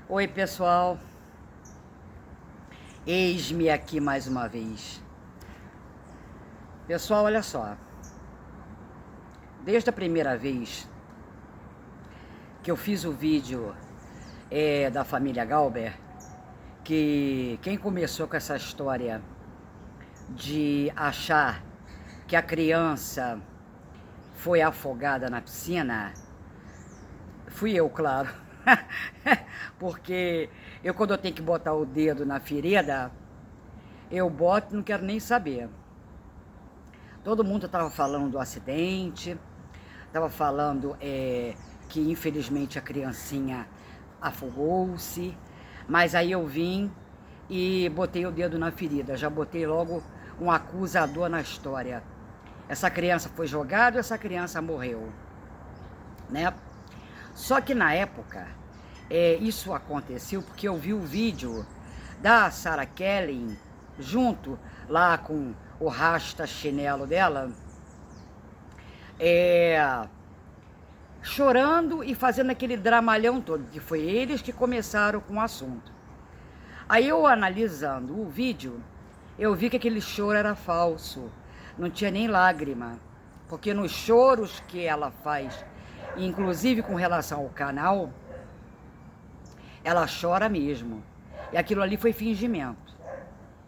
Oi, pessoal. Eis-me aqui mais uma vez. Pessoal, olha só. Desde a primeira vez que eu fiz o vídeo da família Galber, que quem começou com essa história de achar que a criança foi afogada na piscina, fui eu, claro. Porque quando eu tenho que botar o dedo na ferida, eu boto e não quero nem saber. Todo mundo estava falando do acidente, estava falando que infelizmente a criancinha afogou-se, mas aí eu vim e botei o dedo na ferida, já botei logo um acusador na história. Essa criança foi jogada, essa criança morreu, né? Só que na época, isso aconteceu porque eu vi o vídeo da Sarah Kelly junto lá com o rasta chinelo dela, chorando e fazendo aquele dramalhão todo, que foi eles que começaram com o assunto. Aí eu analisando o vídeo, eu vi que aquele choro era falso, não tinha nem lágrima, porque nos choros que ela faz, inclusive com relação ao canal, ela chora mesmo. E aquilo ali foi fingimento,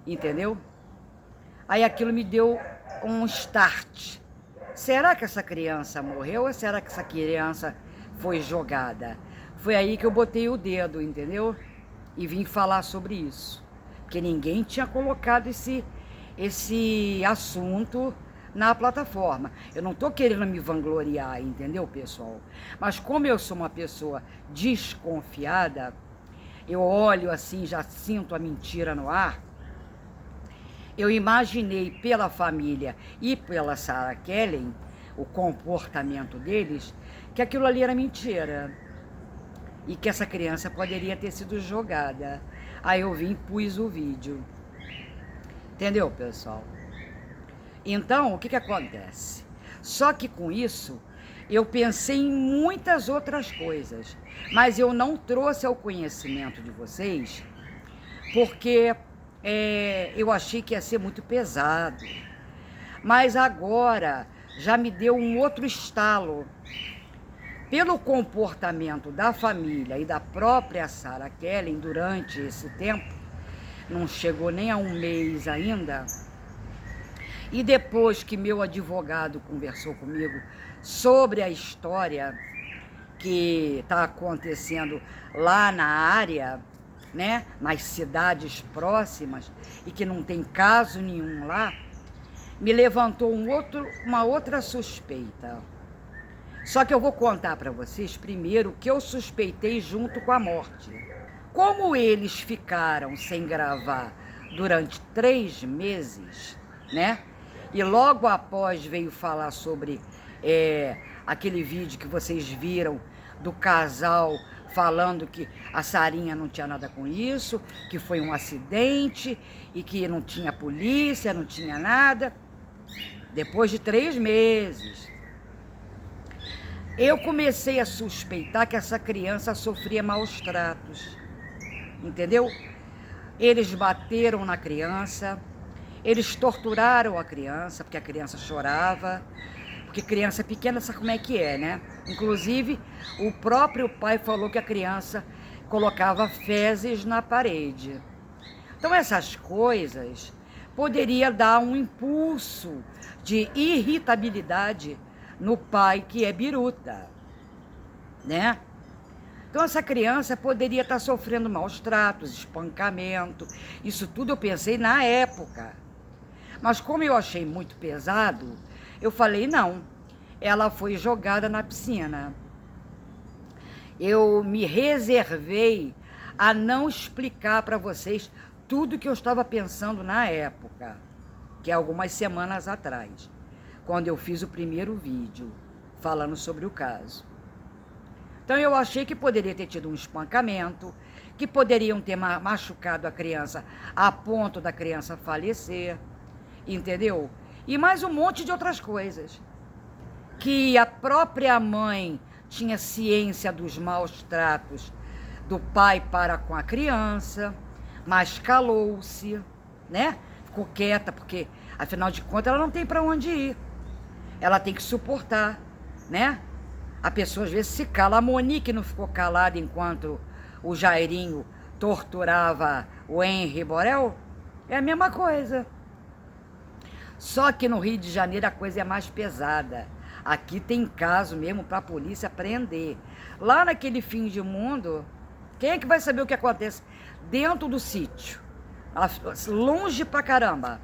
entendeu? Aí aquilo me deu um start. Será que essa criança morreu ou será que essa criança foi jogada? Foi aí que eu botei o dedo, entendeu? E vim falar sobre isso. Porque ninguém tinha colocado esse assunto na plataforma. Eu não tô querendo me vangloriar, entendeu, pessoal? Mas como eu sou uma pessoa desconfiada, eu olho assim, já sinto a mentira no ar. Eu imaginei pela família e pela Sarah Kelly, o comportamento deles, que aquilo ali era mentira. E que essa criança poderia ter sido jogada. Aí eu vim e pus o vídeo. Entendeu, pessoal? Então, o que acontece? Só que com isso, eu pensei em muitas outras coisas. Mas eu não trouxe ao conhecimento de vocês, porque eu achei que ia ser muito pesado. Mas agora já me deu um outro estalo. Pelo comportamento da família e da própria Sarah Kelly durante esse tempo, não chegou nem a um mês ainda, e depois que meu advogado conversou comigo sobre a história que está acontecendo lá na área, né, nas cidades próximas, e que não tem caso nenhum lá, me levantou uma outra suspeita. Só que eu vou contar para vocês primeiro o que eu suspeitei junto com a morte. Como eles ficaram sem gravar durante 3 meses, né? E logo após veio falar sobre aquele vídeo que vocês viram do casal falando que a Sarinha não tinha nada com isso, que foi um acidente e que não tinha polícia, não tinha nada. Depois de 3 meses, eu comecei a suspeitar que essa criança sofria maus tratos, entendeu? Eles bateram na criança, eles torturaram a criança, porque a criança chorava, porque criança pequena sabe como é que é, né? Inclusive, o próprio pai falou que a criança colocava fezes na parede. Então, essas coisas poderia dar um impulso de irritabilidade no pai que é biruta, né? Então essa criança poderia estar sofrendo maus tratos, espancamento, isso tudo eu pensei na época. Mas como eu achei muito pesado, eu falei, não, ela foi jogada na piscina. Eu me reservei a não explicar para vocês tudo que eu estava pensando na época, que é algumas semanas atrás, quando eu fiz o primeiro vídeo falando sobre o caso. Então eu achei que poderia ter tido um espancamento, que poderiam ter machucado a criança a ponto da criança falecer, entendeu? E mais um monte de outras coisas. Que a própria mãe tinha ciência dos maus tratos do pai para com a criança, mas calou-se, né? Ficou quieta, porque, afinal de contas, ela não tem para onde ir. Ela tem que suportar, né? A pessoa, às vezes, se cala. A Monique não ficou calada enquanto o Jairinho torturava o Henri Borel? É a mesma coisa. Só que no Rio de Janeiro a coisa é mais pesada. Aqui tem caso mesmo para a polícia prender. Lá naquele fim de mundo, quem é que vai saber o que acontece dentro do sítio? Longe pra caramba.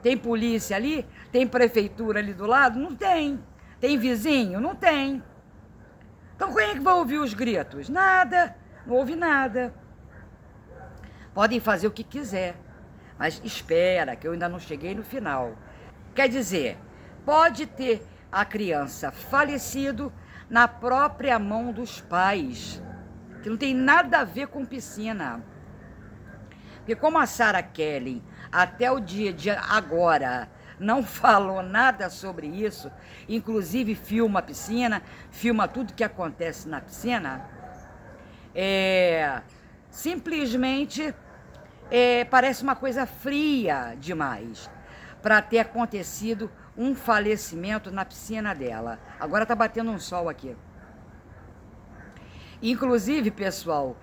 Tem polícia ali? Tem prefeitura ali do lado? Não tem. Tem vizinho? Não tem. Então quem é que vai ouvir os gritos? Nada. Não ouve nada. Podem fazer o que quiser, mas espera, que eu ainda não cheguei no final. Quer dizer, pode ter a criança falecido na própria mão dos pais, que não tem nada a ver com piscina. Porque como a Sarah Kelly, até o dia de agora, não falou nada sobre isso, inclusive filma a piscina, filma tudo que acontece na piscina, simplesmente parece uma coisa fria demais para ter acontecido um falecimento na piscina dela. Agora tá batendo um sol aqui. Inclusive, pessoal,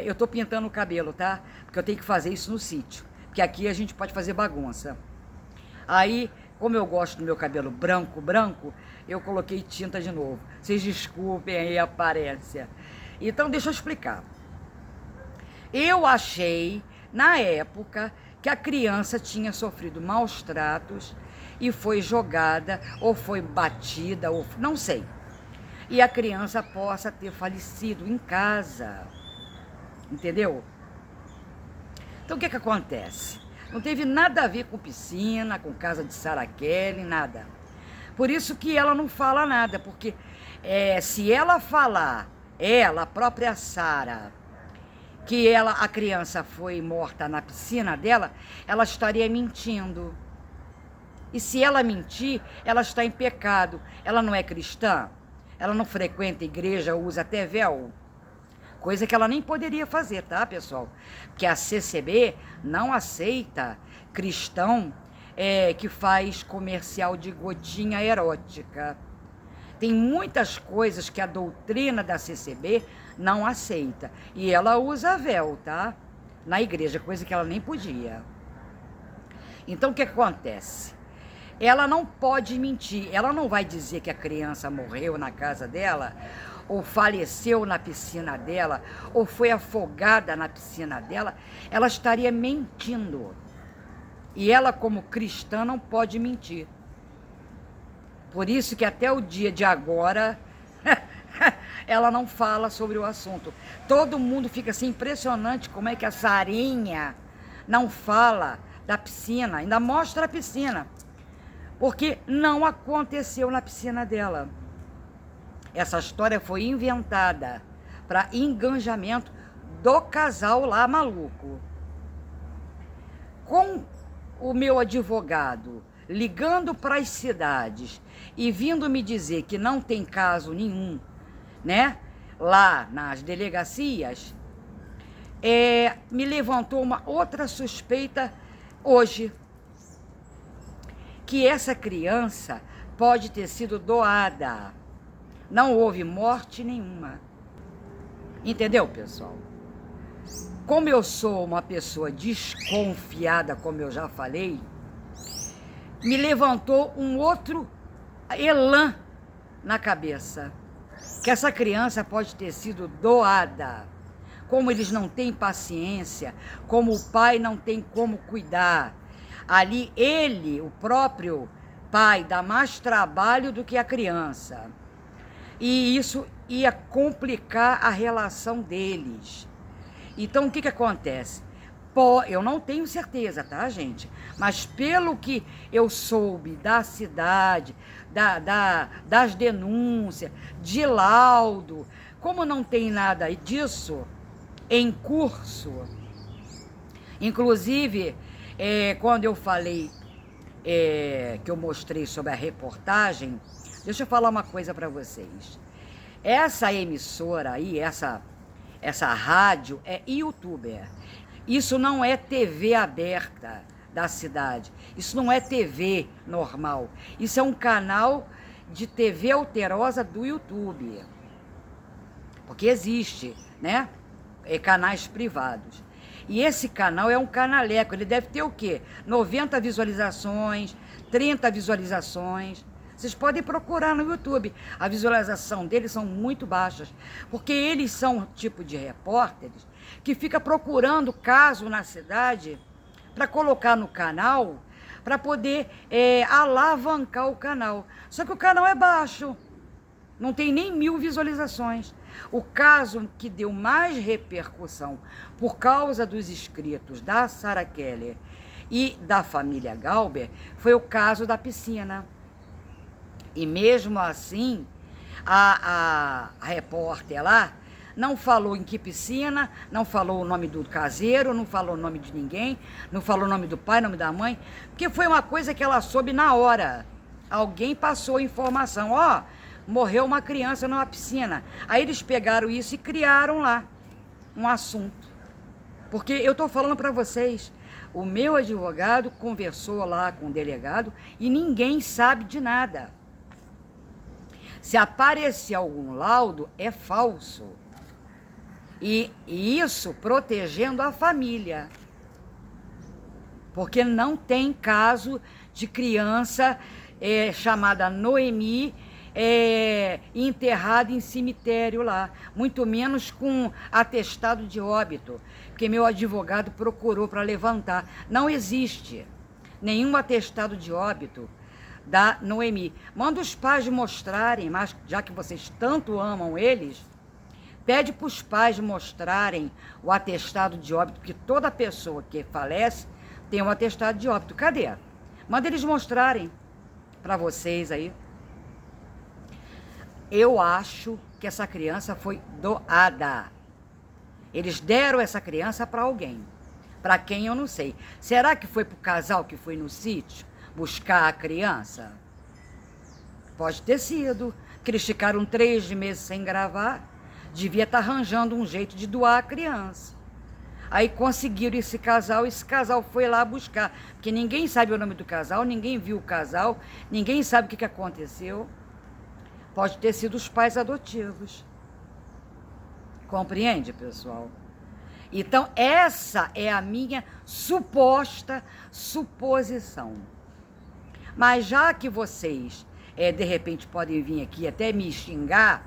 eu tô pintando o cabelo, tá? Porque eu tenho que fazer isso no sítio, porque aqui a gente pode fazer bagunça. Aí, como eu gosto do meu cabelo branco, eu coloquei tinta de novo. Vocês desculpem aí a aparência. Então, deixa eu explicar. Eu achei, na época, que a criança tinha sofrido maus tratos e foi jogada, ou foi batida, ou não sei. E a criança possa ter falecido em casa. Entendeu? Então, o que acontece? Não teve nada a ver com piscina, com casa de Sarah Kelly, nada. Por isso que ela não fala nada, porque se ela falar, a própria Sarah, que a criança foi morta na piscina dela, ela estaria mentindo. E se ela mentir, ela está em pecado. Ela não é cristã? Ela não frequenta a igreja, usa até véu? Coisa que ela nem poderia fazer, tá, pessoal? Porque a CCB não aceita cristão que faz comercial de gotinha erótica. Tem muitas coisas que a doutrina da CCB não aceita. E ela usa véu, tá? Na igreja, coisa que ela nem podia. Então, o que acontece? Ela não pode mentir. Ela não vai dizer que a criança morreu na casa dela, ou faleceu na piscina dela, ou foi afogada na piscina dela. Ela estaria mentindo. E ela, como cristã, não pode mentir. Por isso que até o dia de agora, ela não fala sobre o assunto. Todo mundo fica assim, impressionante como é que a Sarinha não fala da piscina, ainda mostra a piscina. Porque não aconteceu na piscina dela. Essa história foi inventada para engajamento do casal lá maluco. Com o meu advogado ligando para as cidades e vindo me dizer que não tem caso nenhum, né, lá nas delegacias, me levantou uma outra suspeita hoje, que essa criança pode ter sido doada. Não houve morte nenhuma. Entendeu, pessoal? Como eu sou uma pessoa desconfiada, como eu já falei, me levantou um outro elan na cabeça. Que essa criança pode ter sido doada. Como eles não têm paciência, como o pai não tem como cuidar. Ali ele, o próprio pai, dá mais trabalho do que a criança. E isso ia complicar a relação deles. Então, o que acontece? Eu não tenho certeza, tá, gente? Mas pelo que eu soube da cidade, das denúncias, de laudo, como não tem nada disso em curso, inclusive, quando eu falei, que eu mostrei sobre a reportagem, deixa eu falar uma coisa para vocês. Essa emissora aí, essa essa rádio é youtuber. Isso não é TV aberta da cidade. Isso não é TV normal. Isso é um canal de TV alterosa do YouTube. Porque existe, né? Canais privados. E esse canal é um canaleco. Ele deve ter o quê? 90 visualizações, 30 visualizações. Vocês podem procurar no YouTube. A visualização deles são muito baixas. Porque eles são um tipo de repórteres que fica procurando caso na cidade para colocar no canal, para poder alavancar o canal. Só que o canal é baixo. Não tem nem 1000 visualizações. O caso que deu mais repercussão por causa dos inscritos da Sarah Keller e da família Galber foi o caso da piscina. E mesmo assim, a repórter lá não falou em que piscina, não falou o nome do caseiro, não falou o nome de ninguém, não falou o nome do pai, o nome da mãe, porque foi uma coisa que ela soube na hora. Alguém passou a informação, ó, morreu uma criança numa piscina. Aí eles pegaram isso e criaram lá um assunto. Porque eu estou falando para vocês, o meu advogado conversou lá com o delegado e ninguém sabe de nada. Se aparecer algum laudo, é falso. E isso protegendo a família. Porque não tem caso de criança chamada Noemi enterrada em cemitério lá. Muito menos com atestado de óbito. Porque meu advogado procurou para levantar. Não existe nenhum atestado de óbito da Noemi. Manda os pais mostrarem, mas já que vocês tanto amam eles, pede para os pais mostrarem o atestado de óbito, que toda pessoa que falece tem um atestado de óbito. Cadê? Manda eles mostrarem para vocês aí. Eu acho que essa criança foi doada. Eles deram essa criança para alguém. Para quem eu não sei. Será que foi para o casal que foi no sítio buscar a criança? Pode ter sido. Que eles ficaram 3 meses sem gravar. Devia estar arranjando um jeito de doar a criança. Aí conseguiram esse casal foi lá buscar. Porque ninguém sabe o nome do casal, ninguém viu o casal, ninguém sabe o que aconteceu. Pode ter sido os pais adotivos. Compreende, pessoal? Então, essa é a minha suposta suposição. Mas já que vocês, de repente, podem vir aqui até me xingar,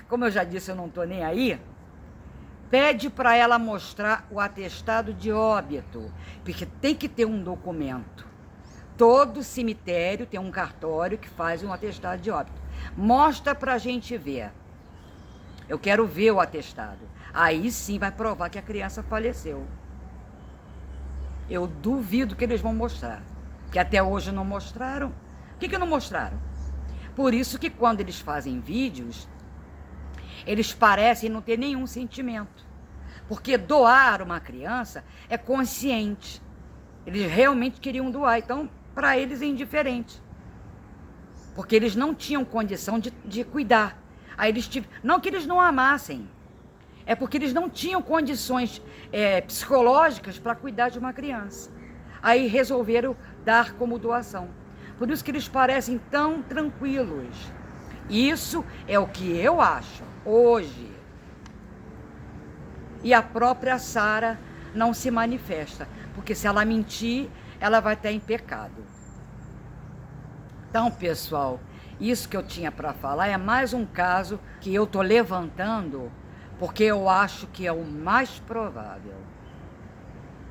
como eu já disse, eu não estou nem aí, pede para ela mostrar o atestado de óbito, porque tem que ter um documento. Todo cemitério tem um cartório que faz um atestado de óbito. Mostra para a gente ver. Eu quero ver o atestado. Aí sim vai provar que a criança faleceu. Eu duvido que eles vão mostrar. Que até hoje não mostraram. Por que não mostraram? Por isso que quando eles fazem vídeos, eles parecem não ter nenhum sentimento. Porque doar uma criança é consciente. Eles realmente queriam doar. Então, para eles é indiferente. Porque eles não tinham condição de cuidar. Aí eles não que eles não amassem, é porque eles não tinham condições psicológicas para cuidar de uma criança. Aí resolveram dar como doação. Por isso que eles parecem tão tranquilos. Isso é o que eu acho hoje. E a própria Sarah não se manifesta, porque se ela mentir, ela vai estar em pecado. Então, pessoal, isso que eu tinha para falar é mais um caso que eu estou levantando, porque eu acho que é o mais provável.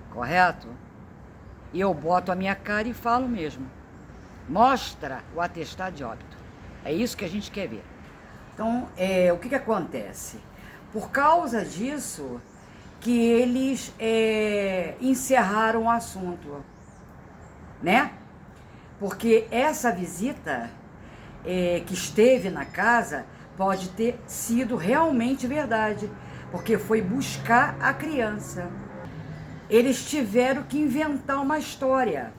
Correto? E eu boto a minha cara e falo mesmo. Mostra o atestado de óbito. É isso que a gente quer ver. Então, o que acontece? Por causa disso que eles encerraram o assunto, né? Porque essa visita que esteve na casa pode ter sido realmente verdade, porque foi buscar a criança. Eles tiveram que inventar uma história,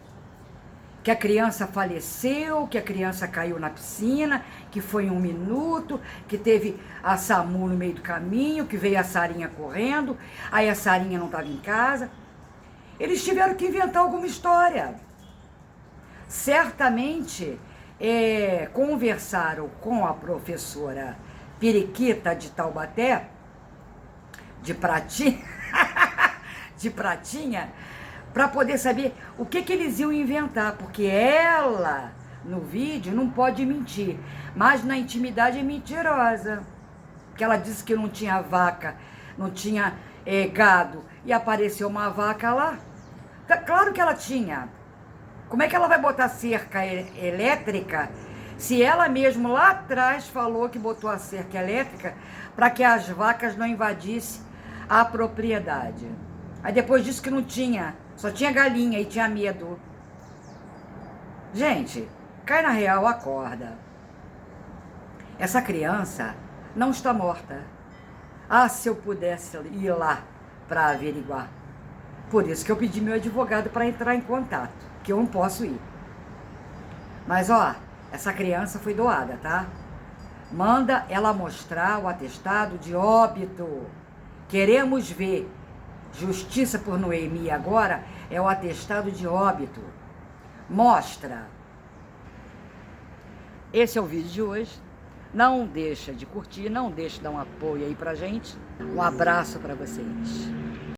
que a criança faleceu, que a criança caiu na piscina, que foi em 1 minuto, que teve a SAMU no meio do caminho, que veio a Sarinha correndo, aí a Sarinha não estava em casa. Eles tiveram que inventar alguma história. Certamente conversaram com a professora Periquita de Taubaté, de Pratinha, de Pratinha, para poder saber o que eles iam inventar, porque ela, no vídeo, não pode mentir, mas na intimidade é mentirosa, porque ela disse que não tinha vaca, não tinha gado, e apareceu uma vaca lá. Claro que ela tinha. Como é que ela vai botar cerca elétrica se ela mesmo lá atrás falou que botou a cerca elétrica para que as vacas não invadissem a propriedade? Aí depois disse que não tinha, só tinha galinha e tinha medo. Gente, cai na real, acorda. Essa criança não está morta. Ah, se eu pudesse ir lá para averiguar. Por isso que eu pedi meu advogado para entrar em contato, que eu não posso ir. Mas, ó, essa criança foi doada, tá? Manda ela mostrar o atestado de óbito. Queremos ver. Justiça por Noemi agora é o atestado de óbito. Mostra. Esse é o vídeo de hoje. Não deixa de curtir, não deixa de dar um apoio aí pra gente. Um abraço para vocês.